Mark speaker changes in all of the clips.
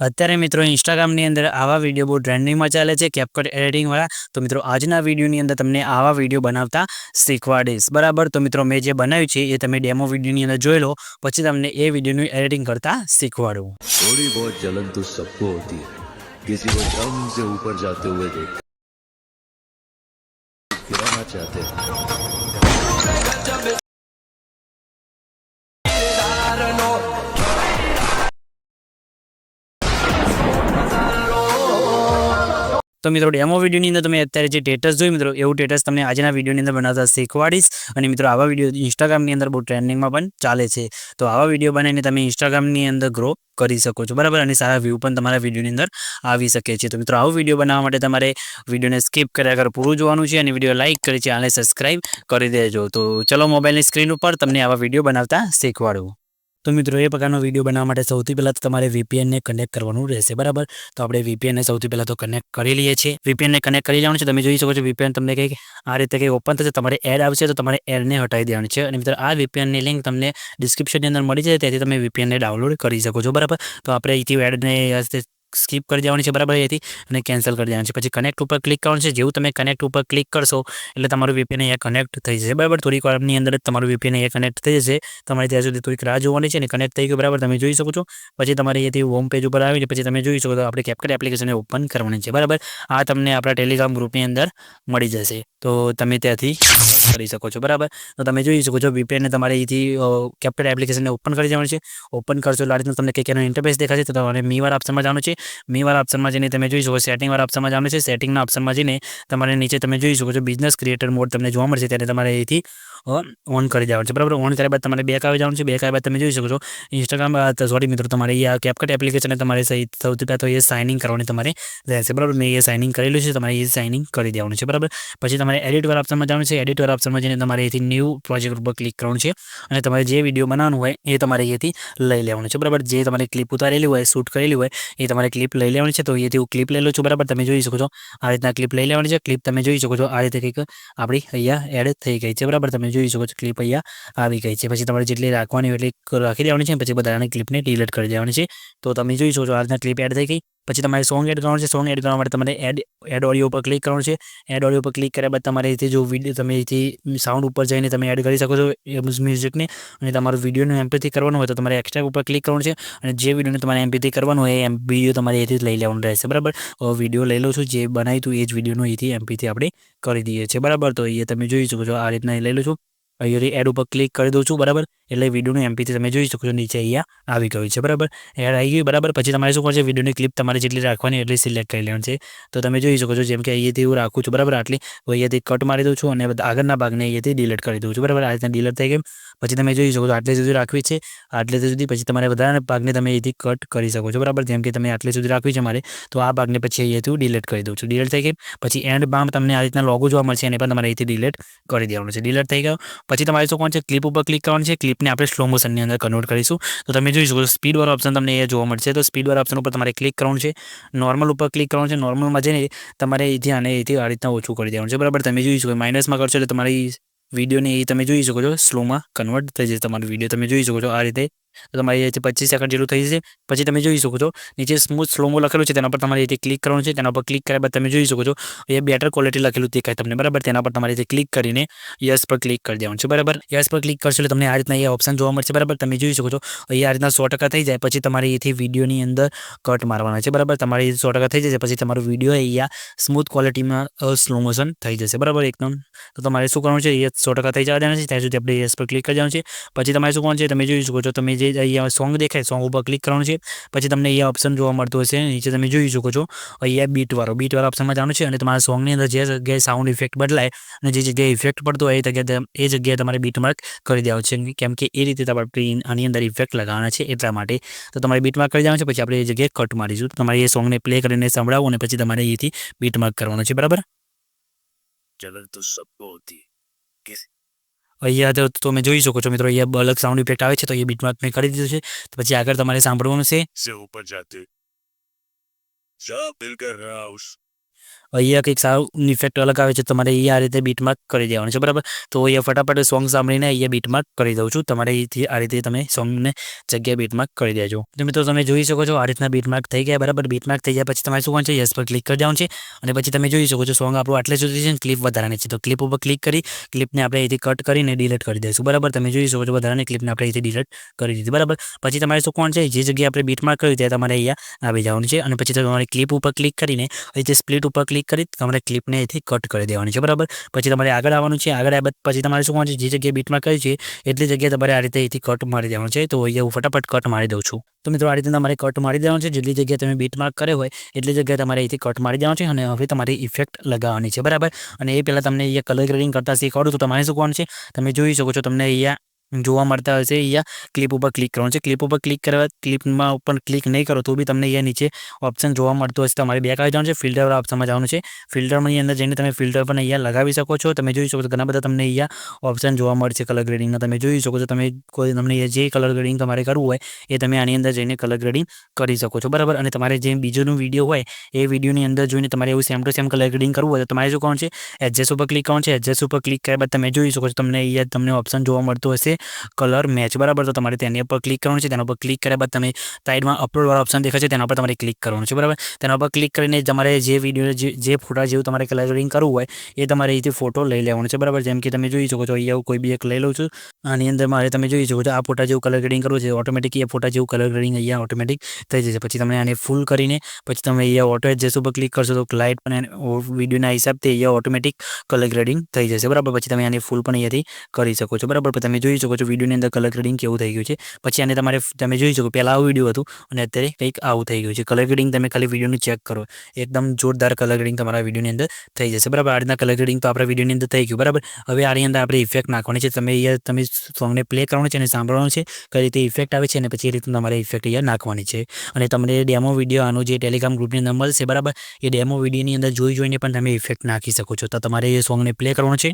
Speaker 1: અત્યારે મિત્રો ઇન્સ્ટાગ્રામની અંદર આવા વિડીયો બહુ ટ્રેન્ડિંગમાં ચાલે છે કેપકટ એડિટિંગવાળા. તો મિત્રો આજના વિડીયોની અંદર તમને આવા વિડીયો બનાવતા શીખવાડીશ, બરાબર. તો મિત્રો મેં જે બનાવ્યું છે એ તમે ડેમો વિડીયોની અંદર જોઈ લો, પછી તમને એ વિડીયોનું એડિટિંગ કરતા શીખવાડું.
Speaker 2: थोड़ी बहुत जलन तो सबको होती है, किसी को दम से ऊपर जाते हुए देख गिराना चाहते हैं.
Speaker 1: તો મિત્રો ડેમો વિડીયોની અંદર તમે અત્યારે જે સ્ટેટસ જોયું મિત્રો, એવું સ્ટેટસ તમને આજના વિડીયોની અંદર બનાવતા શીખવાડીશ. અને મિત્રો આવા વિડીયો ઇન્સ્ટાગ્રામની અંદર બહુ ટ્રેન્ડિંગમાં પણ ચાલે છે. તો આવા વિડીયો બનાવીને તમે ઇન્સ્ટાગ્રામની અંદર ગ્રો કરી શકો છો, બરાબર. અને સારા વ્યૂ પણ તમારા વિડીયોની અંદર આવી શકે છે. તો મિત્રો આવો વિડીયો બનાવવા માટે તમારે વિડીયોને સ્કીપ કર્યા વગર પૂરું જોવાનું છે અને વિડીયો લાઇક કરી ચેનલને સબસ્ક્રાઇબ કરી દેજો. તો ચલો મોબાઈલની સ્ક્રીન ઉપર તમને આવા વિડીયો બનાવતા શીખવાડું. તો મિત્રો એ પ્રકારનો વિડીયો બનાવવા માટે સૌથી પહેલાં તો તમારે VPNને કનેક્ટ કરવાનું રહેશે, બરાબર. તો આપણે VPNને સૌથી પહેલાં તો કનેક્ટ કરી લઈએ છીએ. VPNને કનેક્ટ કરી જવાનું છે. તમે જોઈ શકો છો VPN તમને કંઈક આ રીતે કંઈક ઓપન થશે, તમારે એડ આવશે તો તમારે એડને હટાવી દેવાની છે. અને મિત્રો આ VPNની લિંક તમને ડિસ્ક્રિપ્શનની અંદર મળી જાય, ત્યાંથી તમે VPNને ડાઉનલોડ કરી શકો છો, બરાબર. તો આપણે અહીંથી એડને સ્કીપ કરી દેવાની છે, બરાબર. અહીંથી અને કેન્સલ કરી દેવાની છે. પછી કનેક્ટ ઉપર ક્લિક કરવાનું છે. જેવું તમે કનેક્ટ ઉપર ક્લિક કરશો એટલે તમારું VPN અહીંયા કનેક્ટ થઈ જશે, બરાબર. થોડીક વારની અંદર જ તમારું VPN અહીંયા કનેક્ટ થઈ જશે. તમારે ત્યાં સુધી થોડીક રાહ જોવાની છે અને કનેક્ટ થઈ ગયું, બરાબર. તમે જોઈ શકો છો. પછી તમારે અહીંયાથી હોમ પેજ ઉપર આવીને પછી તમે જોઈ શકો છો આપણે કેપકટ એપ્લિકેશનને ઓપન કરવાની છે, બરાબર. આ તમને આપણા ટેલિગ્રામ ગ્રુપની અંદર મળી જશે, તો તમે ત્યાંથી કરી શકો છો, બરાબર. તો તમે જોઈ શકો છો VPNને તમારે અહીંથી કેપકટ એપ્લિકેશનને ઓપન કરી જવાનું છે. ઓપન કરશો એટલે આ રીતનું તમને કંઈક એનો ઇન્ટરફેસ દેખાશે. તો તમારે મીવાળા ઓપ્શનમાં જવાનું છે. મીવાળા ઓપ્શનમાં જઈને તમે જોઈ શકો સેટિંગવાળા ઓપ્શનમાં જવાનું છે. સેટિંગના ઓપ્શનમાં જઈને તમારે નીચે તમે જોઈ શકો છો બિઝનેસ ક્રિએટર મોડ તમને જોવા મળશે, ત્યારે તમારે અહીંથી ઓન કરી દેવાનું છે, બરાબર. ઓન કર્યા બાદ તમારે બેક આવી જવાનું છે. બેક આવ્યા બાદ તમે જોઈ શકો છો ઇન્સ્ટાગ્રામ સોરી મિત્રો તમારે અહીંયા કેપકટ એપ્લિકેશનને તમારે સૌથી પહેલાં તો એ સાઇનિંગ કરવાની તમારે રહેશે, બરાબર. મેં એ સાઇનિંગ કરેલું છે, તમારે એ સાઇનિંગ કરી દેવાનું છે, બરાબર. પછી તમારે એડિટવાળા ઓપ્શનમાં જવાનું છે. એડિટવાળા ઓપ્શનમાં જઈને તમારે અહીંથી ન્યૂ પ્રોજેક્ટ ઉપર ક્લિક કરવાનું છે અને તમારે જે વિડીયો બનાવવાનું હોય એ તમારે અહીંયાથી લઈ લેવાનું છે, બરાબર. જે તમારે ક્લિપ ઉતારેલી હોય, શૂટ કરેલી હોય એ તમારે ક્લિપ લઈ લેવાની છે. તો અહીંયાથી હું ક્લિપ લઈ લઉં છું, બરાબર. તમે જોઈ શકો છો આ રીતના ક્લિપ લઈ લેવાની છે. ક્લિપ તમે જોઈ શકો છો આ રીતે કંઈક આપણી અહીંયા એડ થઈ ગઈ છે, બરાબર. તમે જોઈ શકો છો ક્લિપ અહીંયા આવી ગઈ છે. પછી તમારે જેટલી રાખવાની હોય એટલી રાખી દેવાની છે. પછી બધાની ક્લિપને ડિલીટ કરી દેવાની છે. તો તમે જોઈ શકો છો આ રીતના ક્લિપ એડ થઈ ગઈ. પછી તમારે સોંગ એડ કરવાનું છે. સોંગ એડ કરવા માટે તમારે એડ ઓડિયો ઉપર ક્લિક કરવાનું છે. એડ ઓડિયો પર ક્લિક કર્યા બાદ તમારે અહીંથી જો વિડીયો તમે અહીંથી સાઉન્ડ ઉપર જઈને તમે એડ કરી શકો છો મ્યુઝિકને. અને તમારું વિડીયોનું MP3 કરવાનું હોય તો તમારે એક્સ્ટ્રા ઉપર ક્લિક કરવાનું છે. અને જે વિડીયોને તમારે MP3 કરવાનું હોય એ વિડીયો તમારે અહીંથી લઈ લેવાનું રહેશે, બરાબર. વિડીયો લઈ લઉં છું, જે બનાવ્યું હતું એ જ વિડીયોનું અહીંથી MP3 આપણે કરી દઈએ છીએ, બરાબર. તો એ તમે જોઈ શકો છો આ રીતના લઈ લઉં છું. અહીંયાથી એડ ઉપર ક્લિક કરી દઉં છું, બરાબર. એટલે વિડીયોનું MP3 તમે જોઈ શકો છો નીચે અહીંયા આવી ગયું છે, બરાબર. એડ આવી ગયું, બરાબર. પછી તમારે શું કરશે વિડીયોની ક્લિપ તમારે જેટલી રાખવાની એટલી સિલેક્ટ કરી લેવાની છે. તો તમે જોઈ શકો છો જેમ કે અહીંયાથી હું રાખું છું, બરાબર. આટલી અહીંયાથી કટ મારી દઉં છું અને આગળના ભાગને અહીંયાથી ડિલીટ કરી દઉં છું, બરાબર. આ રીતના ડિલીટ થઈ ગઈ. પછી તમે જોઈ શકો છો આટલે સુધી રાખવી છે, આટલે સુધી. પછી તમારે વધારાના ભાગને તમે અહીંથી કટ કરી શકો છો, બરાબર. જેમ કે તમે આટલે સુધી રાખવી છે મારે, તો આ ભાગને પછી અહીંયાથી હું ડિલીટ કરી દઉં છું. ડિલીટ થઈ ગઈ. પછી એન્ડ બામ તમને આ રીતના લોગો જોવા મળશે, એને પણ તમારે અહીંથી ડિલીટ કરી દેવાનું છે. ડિલીટ થઈ ગયો. પછી તમારે શું કરવાનું છે ક્લિપ ઉપર ક્લિક કરવાનું છે. ક્લિપને આપણે સ્લો મોશનની અંદર કન્વર્ટ કરીશું. તો તમે જોઈ શકો છો સ્પીડવાળો ઓપ્શન તમને એ જોવા મળશે. તો સ્પીડવાળા ઓપ્શન ઉપર તમારે ક્લિક કરવાનું છે. નોર્મલ ઉપર ક્લિક કરવાનું છે. નોર્મલમાં જઈને તમારે અહીંથી આને અહીંથી આ રીતના ઓછું કરી દેવાનું છે, બરાબર. તમે જોઈ શકો માઇનસમાં કરશો એટલે તમારી વિડીયોને એ તમે જોઈ શકો છો સ્લોમાં કન્વર્ટ થઈ જશે તમારો વિડીયો. તમે જોઈ શકો છો આ રીતે. તો તમારે અહીંયાથી 25 સેકન્ડ જેટલું થઈ જશે. પછી તમે જોઈ શકો છો નીચે સ્મૂથ સ્લોમો લખેલું છે, તેના પર તમારે અહીંથી ક્લિક કરવાનું છે. તેના પર ક્લિક કર્યા બાદ તમે જોઈ શકો છો અહીંયા બેટર ક્વોલિટી લખેલું દેખાય તમને, બરાબર. તેના પર તમારે ક્લિક કરીને યસ પર ક્લિક કરી દેવાનું છે, બરાબર. યસ પર ક્લિક કરશો એટલે તમને આ રીતના અહીંયા ઓપ્શન જોવા મળશે, બરાબર. તમે જોઈ શકો છો અહીંયા આ રીતના 100% થઈ જાય પછી તમારે અહીંથી વિડીયોની અંદર કટ મારવાના છે, બરાબર. તમારી 100% થઈ જશે પછી તમારો વિડીયો અહીંયા સ્મૂથ ક્વોલિટીમાં સ્લો મોશન થઈ જશે, બરાબર એકદમ. તો તમારે શું કરવાનું છે એ 100% થઈ જવા દેવાનું છે. ત્યાં સુધી આપણે યસ પર ક્લિક કરી દેવાનું છે. પછી તમારે શું કરવાનું છે તમે જોઈ શકો છો તમે જે અહીંયા સોંગ દેખાય સોંગ ઉપર ક્લિક કરવાનું છે. પછી તમને અહીંયા ઓપ્શન જોવા મળતું હશે નીચે તમે જોઈ શકો છો અહીંયા બીટવાળા ઓપ્શનમાં જવાનું છે. અને તમારા સોંગની અંદર જે જગ્યાએ સાઉન્ડ ઇફેક્ટ બદલાય અને જે જગ્યાએ ઇફેક્ટ પડતો હોય એ જગ્યાએ તમારે બીટમાર્ક કરી દેવાનું છે, કેમ કે એ રીતે તમારે આની અંદર ઇફેક્ટ લગાવવાના છે એટલા માટે. તો તમારે બીટમાર્ક કરી દેવાનું છે. પછી આપણે એ જગ્યાએ કટ મારીશું. તમારે એ સોંગને પ્લે કરીને સંભળાવો અને પછી તમારે અહીંથી બીટમાર્ક કરવાનું છે, બરાબર.
Speaker 2: जलन तो सबको होती है.
Speaker 1: અહીંયા તો તમે જોઈ શકો છો મિત્રો અહીંયા અલગ સાઉન્ડ ઇફેક્ટ આવે છે, તો એ બીટમાર્ક મેં કરી દીધું છે. તો પછી આગળ તમારે સાંભળવાનું છે
Speaker 2: से ऊपर जाते सब मिलकर हाउस
Speaker 1: અહીંયા કંઈક સારું ઇફેક્ટ અલગ આવે છે, તમારે અહીંયા આ રીતે બીટમાર્ક કરી દેવાનું છે, બરાબર. તો અહીંયા ફટાફટ સોંગ સાંભળીને અહીંયા બીટમાર્ક કરી દઉં છું. તમારે અહીંથી આ રીતે તમે સોંગને જગ્યાએ બીટમાર્ક કરી દેજો. તો મિત્રો તમે જોઈ શકો છો આ રીતના બીટમાર્ક થઈ ગયા, બરાબર. બીટમાર્ક થઈ ગયા પછી તમારે શું કરવાનું છે, યસ પર ક્લિક કરી દેવાનું છે અને પછી તમે જોઈ શકો છો સોંગ આપણું આટલે સુધી છે ને ક્લિપ વધારાની છે, તો ક્લિપ ઉપર ક્લિક કરી ક્લિપને આપણે અહીંથી કટ કરીને ડિલીટ કરી દઈશું, બરાબર. તમે જોઈ શકો છો વધારાની ક્લિપને આપણે અહીંથી ડિલીટ કરી દીધી, બરાબર. પછી તમારે શું કરવાનું છે, જે જગ્યાએ આપણે બીટમાર્ક કર્યું ત્યાં તમારે અહીંયા આવી જવાનું છે અને પછી તમારે ક્લિપ ઉપર ક્લિક કરીને અહીંથી સ્પ્લિટ ઉપર ક્લિક કરી તમારે ક્લિપને અહીંથી કટ કરી દેવાની છે, બરાબર. પછી તમારે આગળ આવવાનું છે, આગળ આવ્યા પછી તમારે શું કરવાનું છે, જે જગ્યાએ બીટમાર્ક કરી છે એટલી જગ્યાએ તમારે આ રીતે અહીંથી કટ મારી દેવાનું છે. તો અહીંયા હું ફટાફટ કટ મારી દઉં છું. તો મિત્રો આ રીતે તમારે કટ મારી દેવાનું છે, જેટલી જગ્યાએ તમે બીટમાર્ક કર્યો હોય એટલી જગ્યાએ તમારે અહીંથી કટ મારી દેવાનું છે અને હવે તમારી ઇફેક્ટ લગાવવાની છે, બરાબર. અને એ પહેલાં તમને અહીંયા કલર ગ્રેડિંગ કરતાં શીખવાડું તો તમારે શું કરવાનું છે, તમે જોઈ શકો છો તમને અહીંયા જોવા મળતા હશે અહીંયા ક્લિપ ઉપર ક્લિક કરવાનું છે. ક્લિપ ઉપર ક્લિક કરવા ક્લિપમાં ઉપર ક્લિક નહીં કરો તો બી તમને અહીંયા નીચે ઓપ્શન જોવા મળતું હશે. તમારે બેક આવી જવાનું છે, ફિલ્ટરવાળા ઓપ્શનમાં જવાનું છે. ફિલ્ટરની અંદર જઈને તમે ફિલ્ટર પણ અહીંયા લગાવી શકો છો. તમે જોઈ શકો છો ઘણા બધા તમને અહીંયા ઓપ્શન જોવા મળશે કલર ગ્રેડિંગના. તમે જોઈ શકો છો તમને જે કલર ગ્રેડિંગ તમારે કરવું હોય એ તમે આની અંદર જઈને કલર ગ્રેડિંગ કરી શકો છો, બરાબર. અને તમારે જે બીજોનું વિડીયો હોય એ વિડીયોની અંદર જોઈને તમારે એવું same to same colour grading કરવું હોય તો તમારે શું કરવાનું છે, એડજસ્ટ ઉપર ક્લિક કરવાનું છે. એડજસ્ટ ઉપર ક્લિક કર્યા બાદ તમે જોઈ શકો છો તમને અહીંયા તમને ઓપ્શન જોવા મળતું હશે કલર મેચ, બરાબર. તો તમારે તેની ઉપર ક્લિક કરવાનું છે. તેના ઉપર ક્લિક કર્યા બાદ તમે સાઈડમાં અપલોડવાળા ઓપ્શન દેખાશે તેના પર તમારે ક્લિક કરવાનું છે, બરાબર. તેના પર ક્લિક કરીને તમારે જે વિડીયો જે ફોટા જેવું તમારે કલર ગ્રેડિંગ કરવું હોય એ તમારે અહીંથી ફોટો લઈ લેવાનો છે, બરાબર. જેમ કે તમે જોઈ શકો છો અહીંયા કોઈ બી એક લઈ લઉં છું. આની અંદર મારે તમે જોઈ શકો છો આ ફોટા જેવું કલર ગ્રેડિંગ કરવું છે, ઓટોમેટિક એ ફોટા જેવું કલર ગ્રેડિંગ અહીંયા ઓટોમેટિક થઈ જશે. પછી તમે આને ફૂલ કરીને પછી તમે અહીંયા ઓટો એડજસ્ટ ઉપર ક્લિક કરશો તો લાઇટ પણ વિડીયોના હિસાબથી અહીંયા ઓટોમેટિક કલર ગ્રેડિંગ થઈ જશે, બરાબર. પછી તમે આને ફૂલ પણ અહીંયાથી કરી શકો છો, બરાબર. તમે જોઈ શકો છો વિડીયોની અંદર કલર ગ્રેડિંગ કેવું થઈ ગયું છે. પછી આને તમે જોઈ શકો પહેલાં આવું વિડીયો હતું અને અત્યારે કંઈક આવું થઈ ગયું છે. કલર ગ્રેડિંગ તમે ખાલી વિડીયોનું ચેક કરો, એકદમ જોરદાર કલર ગ્રેડિંગ તમારા વિડીયોની અંદર થઈ જશે, બરાબર. આ રીતના કલર ગ્રેડિંગ તો આપણા વિડીયોની અંદર થઈ ગયું, બરાબર. હવે આની અંદર આપણે ઇફેક્ટ નાખવાની છે. તમે સોંગને પ્લે કરવાનું છે અને સાંભળવાનું છે કઈ રીતે ઇફેક્ટ આવે છે અને પછી એ રીતનું તમારે ઇફેક્ટ અહીંયા નાખવાની છે. અને તમને ડેમો વિડીયો આનું જે ટેલિગ્રામ ગ્રુપની અંદર મળશે, બરાબર. એ ડેમો વિડીયોની અંદર જોઈને પણ તમે ઇફેક્ટ નાખી શકો છો. તો તમારે એ સોંગને પ્લે કરવાનું છે,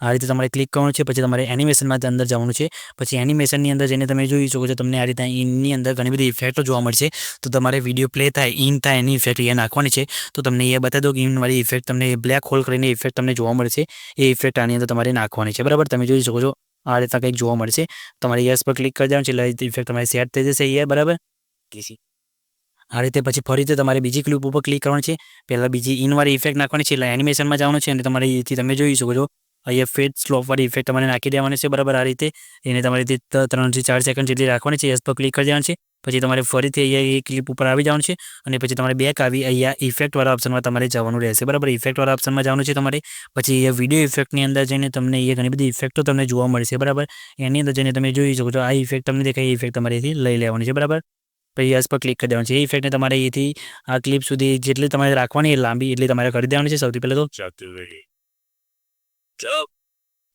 Speaker 1: આ રીતે તમારે ક્લિક કરવાનું છે. પછી તમારે એનિમેશનમાં અંદર જવાનું છે. પછી એનિમેશનની અંદર જઈને તમે જોઈ શકો છો તમને આ રીતના ઇનની અંદર ઘણી બધી ઇફેક્ટો જોવા મળશે. તો તમારે વિડીયો પ્લે થાય ઇન થાય એની ઇફેક્ટ અહીંયા નાખવાની છે. તો તમને એ બતાવી દો કે ઇનવાળી ઇફેક્ટ તમને બ્લેક હોલ કરીને ઇફેક્ટ તમને જોવા મળશે, એ ઇફેક્ટ આની અંદર તમારે નાખવાની છે, બરાબર. તમે જોઈ શકો છો આ રીતના કંઈક જોવા મળશે. તમારે યસ પર ક્લિક કરી દેવાનું છે એટલે ઇફેક્ટ તમારી સેટ થઈ જશે અહીંયા, બરાબર. આ રીતે પછી ફરીથી તમારે બીજી ક્લિપ ઉપર ક્લિક કરવાની છે. પહેલાં બીજી ઇનવાળી ઇફેક્ટ નાખવાની છે એટલે એનિમેશનમાં જવાનું છે અને તમારે અહીંથી તમે જોઈ શકો છો અહીંયા ફેડ સ્લોપવાળી ઇફેક્ટ તમારે નાખી દેવાની છે, બરાબર. આ રીતે એને તમારે 3 થી 4 સેકન્ડ જેટલી રાખવાની છે. યસ પર ક્લિક કરી દેવાનું છે. પછી તમારે ફરીથી અહીંયા એ ક્લિપ ઉપર આવી જવાનું છે અને પછી તમારે બેક આવી અહીંયા ઇફેક્ટવાળા ઓપ્શનમાં તમારે જવાનું રહેશે, બરાબર. ઇફેક્ટવાળા ઓપ્શનમાં જવાનું છે તમારે. પછી અહીંયા વિડીયો ઇફેક્ટની અંદર જઈને તમને અહીંયા ઘણી બધી ઇફેક્ટો તમને જોવા મળશે, બરાબર. એની અંદર જઈને તમે જોઈ શકો છો આ ઇફેક્ટ તમને દેખાય એ ઇફેક્ટ તમારે અહીંથી લઈ લેવાની છે, બરાબર. પછી યસ પર ક્લિક કરી દેવાનું છે. એ ઇફેક્ટને તમારે અહીંથી આ ક્લિપ સુધી જેટલી તમારે રાખવાની એ લાંબી એટલી તમારે કરી દેવાની છે. સૌથી પહેલાં તો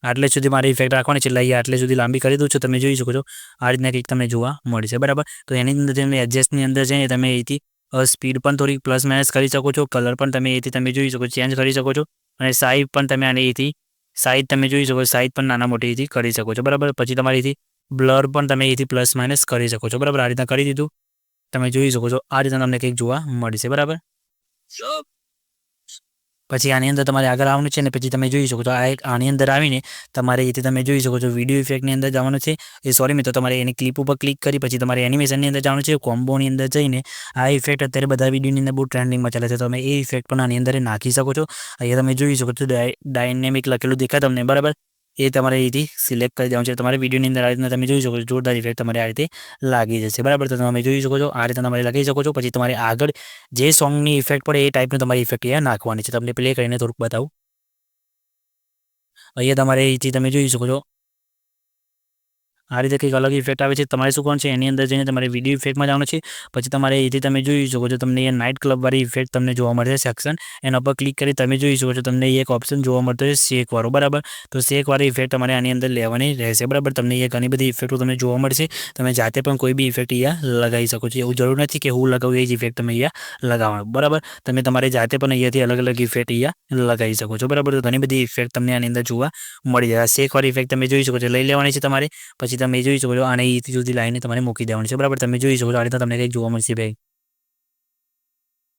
Speaker 1: આટલે સુધી મારી ઇફેક્ટ રાખવાની છે એટલે અહીંયા આટલે સુધી લાંબી કરી દઉં છું. તમે જોઈ શકો છો આ રીતના કંઈક તમને જોવા મળશે, બરાબર. તો એની અંદર તમે એડજસ્ટની અંદર જઈને તમે અહીંથી સ્પીડ પણ થોડી પ્લસ માઇનસ કરી શકો છો. કલર પણ તમે અહીંથી તમે જોઈ શકો ચેન્જ કરી શકો છો. અને સાઈઝ પણ તમે આને અહીંથી સાઈઝ તમે જોઈ શકો સાઈઝ પણ નાના મોટી અહીંથી કરી શકો છો, બરાબર. પછી તમારે અહીંથી બ્લર પણ તમે અહીંથી પ્લસ માઇનસ કરી શકો છો, બરાબર. આ રીતના કરી દીધું તમે જોઈ શકો છો આ રીતના તમને કંઈક જોવા મળશે, બરાબર. પછી આની અંદર તમારે આગળ આવવાનું છે ને પછી તમે જોઈ શકો છો આની અંદર આવીને તમારે અહીંથી તમે જોઈ શકો છો વિડીયો ઇફેક્ટની અંદર જવાનું છે. સોરી મિત્રો તમારે એની ક્લિપ ઉપર ક્લિક કરી પછી તમારે એનિમેશનની અંદર જવાનું છે. કોમ્બોની અંદર જઈને આ ઇફેક્ટ અત્યારે બધા વિડીયોની અંદર બહુ ટ્રેન્ડિંગમાં ચાલે છે, તમે એ ઇફેક્ટ પણ આની અંદર નાખી શકો છો. અહીંયા તમે જોઈ શકો છો ડાયનેમિક લખેલું દેખાય તમને, બરાબર. એ તમારે અહીંથી સિલેક્ટ કરી દેવાનું છે. તમારે વિડીયોની અંદર આ રીતના તમે જોઈ શકો છો જોરદાર ઇફેક્ટ તમારે આ રીતે લાગી જશે, બરાબર. તો તમે જોઈ શકો છો આ રીતે તમારે લગાવી શકો છો. પછી તમારે આગળ જે સોંગની ઇફેક્ટ પડે એ ટાઈપની તમારી ઇફેક્ટ અહીંયા નાખવાની છે. તમને પ્લે કરીને થોડુંક બતાવું. અહીંયા તમારે અહીંથી તમે જોઈ શકો છો આ રીતે કંઈક અલગ ઇફેક્ટ આવે છે. તમારે શું કરવાનું છે એની અંદર જઈને તમારે વિડીયો ઇફેક્ટમાં જવાનું છે. પછી તમારે અહીંથી તમે જોઈ શકો છો તમને અહીંયા નાઇટ ક્લબવાળી ઇફેક્ટ તમને જોવા મળશે સેક્શન. એના પર ક્લિક કરી તમે જોઈ શકો છો તમને એક ઓપ્શન જોવા મળતો છે શેકવાળો, બરાબર. તો શેકવાળી ઇફેક્ટ તમારે આની અંદર લેવાની રહેશે, બરાબર. તમને અહીંયા ઘણી બધી ઇફેક્ટો તમને જોવા મળશે. તમે જાતે પણ કોઈ બી ઇફેક્ટ અહીંયા લગાવી શકો છો. એવું જરૂર નથી કે હું લગાવું એ જ ઇફેક્ટ તમે અહીંયા લગાવવાનું, બરાબર. તમે તમારે જાતે પણ અહીંયાથી અલગ અલગ ઇફેક્ટ અહીંયા લગાવી શકો છો, બરાબર. તો ઘણી બધી ઇફેક્ટ તમને આની અંદર જોવા મળી જાય. શેકવાળી ઇફેક્ટ તમે જોઈ શકો છો લઈ લેવાની છે તમારે. પછી તમે જોઈ શકો છો આને અહીંથી સુધી લાઈને તમારે મૂકી દેવાની છે, બરાબર. તમે જોઈ શકો છો આ રીતે તમને કંઈક જોવા મળશે ભાઈ.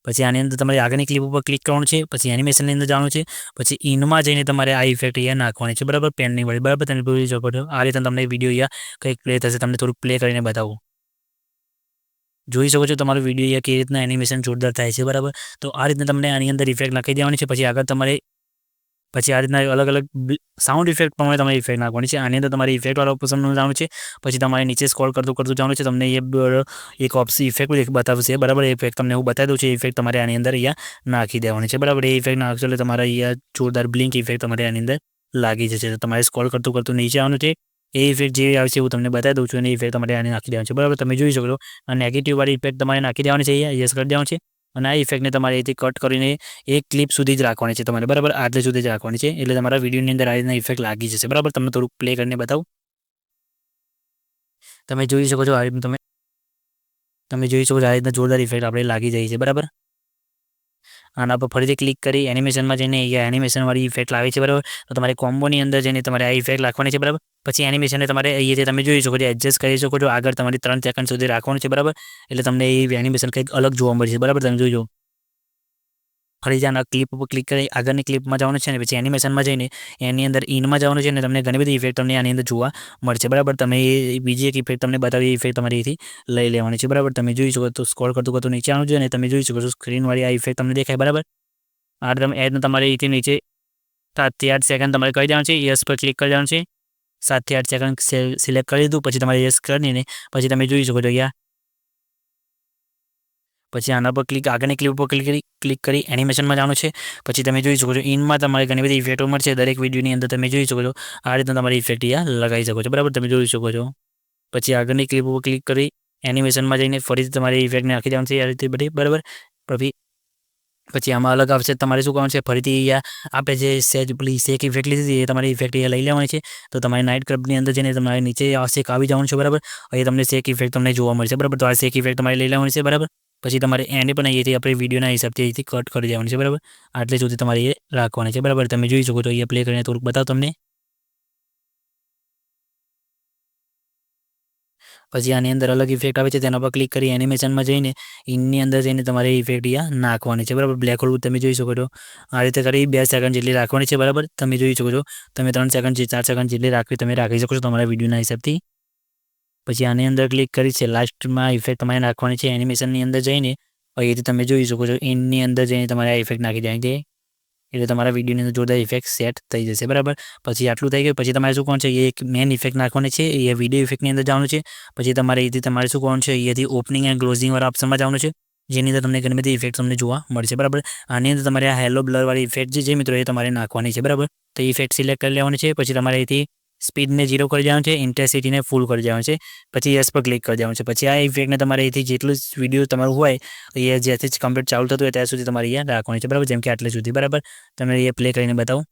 Speaker 1: પછી આની અંદર તમારે આગળની ક્લિપ ઉપર ક્લિક કરવાનું છે, પછી એનિમેશનની અંદર જવાનું છે, પછી ઇનમાં જઈને તમારે આ ઇફેક્ટ અહીંયા નાખવાની છે, બરાબર, પેનની વડે, બરાબર. તમે જોઈ શકો છો આ રીતે તમને વિડીયો અહીંયા કંઈક પ્લે થશે. તમને થોડુંક પ્લે કરીને બતાવું. જોઈ શકો છો તમારો વિડીયો અહીંયા કેવી રીતના એનિમેશન જોરદાર થાય છે, બરાબર. તો આ રીતના તમને આની અંદર ઇફેક્ટ નાખી દેવાની છે. પછી આગળ તમારે આ રીતના અલગ અલગ સાઉન્ડ ઇફેક્ટ પ્રમાણે તમારે ઇફેક્ટ નાખવાની છે. આની અંદર તમારે ઇફેક્ટવાળા ઓપ્શનનું જવાનું છે. પછી તમારે નીચે સ્ક્રોલ કરતું જવાનું છે. તમને એક ઓપ્શન ઇફેક્ટ બતાવશે, બરાબર. એ ઇફેક્ટ તમને હું બતાવી દઉં છું. ઇફેક્ટ તમારે આની અંદર અહીંયા નાખી દેવાની છે, બરાબર. એ ઇફેક્ટ નાખશો એટલે તમારે અહીંયા જોરદાર બ્લિંક ઇફેક્ટ તમારે આની અંદર લાગી જશે. તો તમારે સ્ક્રોલ કરતું નીચે આવવાનું છે. એ ઇફેક્ટ જે આવશે હું તમને બતાવી દઉં છું અને ઇફેક્ટ તમારે આને નાખી દેવાનું છે, બરાબર. તમે જોઈ શકો છો આ નેગેટિવવાળી ઇફેક્ટ તમારે નાખી દેવાની છે. અહીંયા યસ કરી દેવાનું છે અને આ ઇફેક્ટને તમારે અહીંથી કટ કરીને એક ક્લિપ સુધી જ રાખવાની છે તમારે, બરાબર. આટલે સુધી જ રાખવાની છે એટલે તમારા વિડીયોની અંદર આ રીતના ઇફેક્ટ લાગી જશે, બરાબર. તમને થોડુંક પ્લે કરીને બતાવું. તમે જોઈ શકો છો આ રીતનું તમે જોઈ શકો છો આ રીતના જોરદાર ઇફેક્ટ આપણે લાગી જાય છે, બરાબર. આના પર ફરીથી ક્લિક કરી એનિમેશનમાં જઈને અહીંયા એનિમેશનવાળી ઇફેક્ટ લાવે છે, બરાબર. તો તમારે કોમ્બોની અંદર જઈને તમારે આ ઇફેક્ટ રાખવાની છે, બરાબર. પછી એનિમેશનને તમારે અહીંયાથી તમે જોઈ શકો છો એડજસ્ટ કરી શકો છો. આગળ તમારે 3 સેકન્ડ સુધી રાખવાનું છે, બરાબર. એટલે તમને એ એનિમેશન કંઈક અલગ જોવા મળશે, બરાબર. તમે જોઈજો. ફરીથી આના ક્લિપ ઉપર ક્લિક કરી આગળની ક્લિપમાં જવાનું છે ને પછી એનિમેશનમાં જઈને એની અંદર ઇનમાં જવાનું છે અને તમને ઘણી બધી ઇફેક્ટ તમને આની અંદર જોવા મળશે, બરાબર. તમે બીજી એક ઇફેક્ટ તમને બતાવી ઇફેક્ટ તમારી અહીંથી લઈ લેવાની છે, બરાબર. તમે જોઈ શકો તો સ્ક્રોલ કરતું નીચે આવવાનું છે અને તમે જોઈ શકો છો સ્ક્રીનવાળી આ ઇફેક્ટ તમને દેખાય, બરાબર. આ તમે એડ તમારે અહીંથી નીચે 7 થી 8 સેકન્ડ તમારે કરી દેવાનું છે. યસ પર ક્લિક કરી દેવાનું છે. 7 થી 8 સેકન્ડ સિલેક્ટ કરી દીધું. પછી તમારે યસ કરીને પછી તમે જોઈ શકો છો અહીંયા પછી આના પર આગળની ક્લિપ ઉપર ક્લિક કરી એનિમેશનમાં જવાનું છે. પછી તમે જોઈ શકો છો ઇનમાં તમારે ઘણી બધી ઇફેક્ટો મળશે. દરેક વિડીયોની અંદર તમે જોઈ શકો છો આ રીતના તમારી ઇફેક્ટ અહીંયા લગાવી શકો છો, બરાબર. તમે જોઈ શકો છો. પછી આગળની ક્લિપ ઉપર ક્લિક કરી એનિમેશનમાં જઈને ફરીથી તમારી ઇફેક્ટને નાખી દેવાની છે આ રીતે બધી, બરાબર. પછી આમાં અલગ આવશે. તમારે શું કરવાનું છે ફરીથી અહીંયા આપણે જે સેજ પેલી શેક ઇફેક્ટ લીધી એ તમારી ઇફેક્ટ અહીંયા લઈ લેવાની છે. તો તમારી નાઇટ ક્લબની અંદર જઈને તમારે નીચે આ શેક આવી જવાનું છે, બરાબર. અહીં તમને શેક ઇફેક્ટ તમને જોવા મળશે, બરાબર. તો આ શેક ઇફેક્ટ તમારે લઈ લેવાની છે, બરાબર. પછી તમારે એને પણ અહીંયાથી આપણે વિડીયોના હિસાબથી અહીંથી કટ કરી દેવાની છે, બરાબર. આટલે સુધી તમારે એ રાખવાની છે, બરાબર. તમે જોઈ શકો છો અહીંયા પ્લે કરીને થોડુંક બતાવો તમને. પછી આની અંદર અલગ ઇફેક્ટ આવે છે તેના પર ક્લિક કરી એનિમેશનમાં જઈને ઇનની અંદર જઈને તમારે ઇફેક્ટ અહીંયા નાખવાની છે, બરાબર. બ્લેક હોલ તમે જોઈ શકો છો આ રીતે કરી 2 સેકન્ડ જેટલી રાખવાની છે, બરાબર. તમે જોઈ શકો છો તમે 3 સેકન્ડ 4 સેકન્ડ જેટલી રાખવી તમે રાખી શકો છો તમારા વિડીયોના હિસાબથી. પછી આની અંદર ક્લિક કરી છે લાસ્ટમાં ઇફેક્ટ તમારે નાખવાની છે એનિમેશનની અંદર જઈને અહીંથી તમે જોઈ શકો છો ઇનની અંદર જઈને તમારે આ ઇફેક્ટ નાખી દેવાની છે એટલે તમારા વિડીયોની અંદર જોરદાર ઇફેક્ટ સેટ થઈ જશે, બરાબર. પછી આટલું થઈ ગયું. પછી તમારે શું કરવાનું છે એક મેન ઇફેક્ટ નાખવાની છે એ વિડીયો ઇફેક્ટની અંદર જવાનું છે. પછી તમારે અહીંથી તમારે શું કરવાનું છે અહીંયાથી ઓપનિંગ એન્ડ ક્લોઝિંગવાળા ઓપ્શનમાં જવાનું છે જેની અંદર તમને ઘણી બધી ઇફેક્ટ તમને જોવા મળશે, બરાબર. આની અંદર તમારે આ હેલો બ્લરવાળી ઇફેક્ટ જે મિત્રો એ તમારે નાખવાની છે, બરાબર. તો ઇફેક્ટ સિલેક્ટ કરી લેવાની છે. પછી તમારે અહીંથી સ્પીડને 0 કરી દેવાનું છે, ઇન્ટેન્સિટીને ફૂલ કરી દેવાનું છે. પછી યસ પર ક્લિક કરી દેવાનું છે. પછી આ ઇફેક્ટને તમારે અહીંથી જેટલું વિડીયો તમારું હોય એ જ્યાંથી જ કમ્પ્લીટ ચાલુ થતું હોય ત્યાં સુધી તમારે અહીંયા રાખવાની છે, બરાબર. જેમ કે આટલે સુધી, બરાબર. તમે એ પ્લે કરીને બતાવો,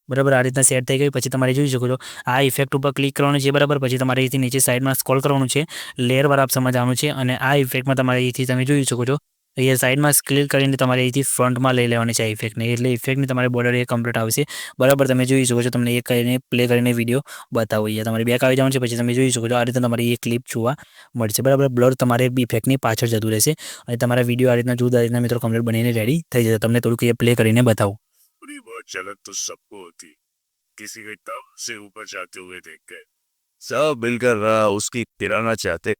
Speaker 1: બરાબર. આ રીતના સેટ થઈ ગઈ. પછી તમારે જોઈ શકો છો આ ઇફેક્ટ ઉપર ક્લિક કરવાનું છે, બરાબર. પછી તમારે અહીંથી નીચે સાઈડમાં સ્ક્રોલ કરવાનું છે, લેયરવાળા ઓપ્શનમાં જવાનું છે અને આ ઇફેક્ટમાં તમારે અહીંથી તમે જોઈ શકો છો અહીંયા સાઈડમાં ક્લિક કરીને તમારે અહીંથી ફ્રન્ટમાં લઈ લેવાની છે આ ઇફેક્ટને એટલે ઇફેક્ટની તમારે બોર્ડર એ કમ્પ્લીટ આવશે, બરાબર. તમે જોઈ શકો છો તમને એક કરીને પ્લે કરીને વિડીયો બતાવો. અહીંયા તમારે બેક આવી જવાનું છે. પછી તમે જોઈ શકો છો આ રીતે તમારી એ ક્લિપ જોવા મળશે, બરાબર. બ્લર તમારે ઇફેક્ટની પાછળ જતું રહેશે અને તમારા વિડીયો આ રીતના જોરદાર રીતના મિત્રો કમ્પ્લીટ બનીને રેડી થઈ જશે. તમને થોડુંક એ પ્લે કરીને બતાવો.
Speaker 2: थोड़ी बहुत जलन तो सबको होती किसी के दम से ऊपर जाते हुए देख कर सब मिलकर उसकी गिराना चाहते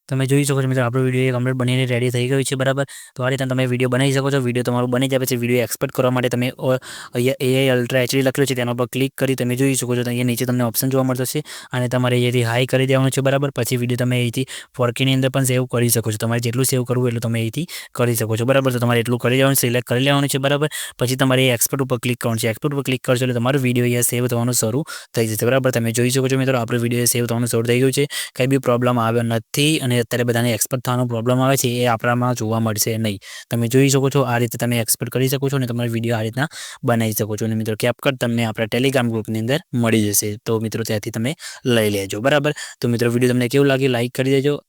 Speaker 1: તમે જોઈ શકો છો મિત્રો આપણો વિડીયો કમ્પ્લીટ બનીને રેડી થઈ ગયું છે, બરાબર. તો આ રીતે તમે વિડીયો બનાવી શકો છો. વિડીયો તમારું બની જાય પછી વિડીયો એક્સપોર્ટ કરવા માટે તમે અહીંયા AI અલ્ટ્રા HD લખેલું છે તેના પર ક્લિક કરી તમે જોઈ શકો છો તો અહીંયા નીચે તમને ઓપ્શન જોવા મળતો છે અને તમારે અહીંયાથી હાઈ કરી દેવાનું છે, બરાબર. પછી વિડીયો તમે અહીંથી 4K ની અંદર પણ સેવ કરી શકો છો. તમારે જેટલું સેવ કરવું એટલું તમે અહીંથી કરી શકો છો, બરાબર. તો તમારે એટલું કરી દેવાનું સિલેક્ટ કરી લેવાનું છે, બરાબર. પછી તમારે એક્સપોર્ટ ઉપર ક્લિક કરવાનું છે. એક્સપોર્ટ ઉપર ક્લિક કરશો એટલે તમારો વિડીયો અહીંયા સેવ થવાનું શરૂ થઈ જશે, બરાબર. તમે જોઈ શકો છો મિત્રો આપણો વિડીયો સેવ થવાનું શરૂ થઈ ગયું છે. કંઈ બી પ્રોબ્લેમ આવ્યો નથી અને અત્યારે બધાને એક્સપોર્ટ થવાનો પ્રોબ્લેમ આવે છે એ આપણામાં જોવા મળશે નહીં. તમે જોઈ શકો છો આ રીતે તમે એક્સપોર્ટ કરી શકો છો અને તમારો વિડીયો આ રીતના બનાવી શકો છો અને મિત્રો કેપકટ તમને આપણા ટેલિગ્રામ ગ્રુપની અંદર મળી જશે. તો મિત્રો ત્યાંથી તમે લઈ લેજો, બરાબર. તો મિત્રો વિડીયો તમને કેવું લાગ્યું લાઈક કરી દેજો.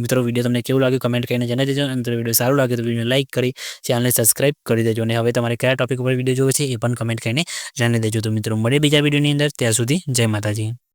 Speaker 1: મિત્રો વિડીયો તમને કેવું લાગ્યું કમેન્ટ કરીને જણાવી દેજો અને વિડીયો સારું લાગે તો વિડીયોને લાઈક કરી ચેનલને સબસ્ક્રાઇબ કરી દેજો અને હવે તમારે કયા ટોપિક ઉપર વિડીયો જોવે છે એ પણ કમેન્ટ કરીને જણાવી દેજો. તો મિત્રો મળીએ બીજા વિડીયોની અંદર. ત્યાં સુધી જય માતાજી.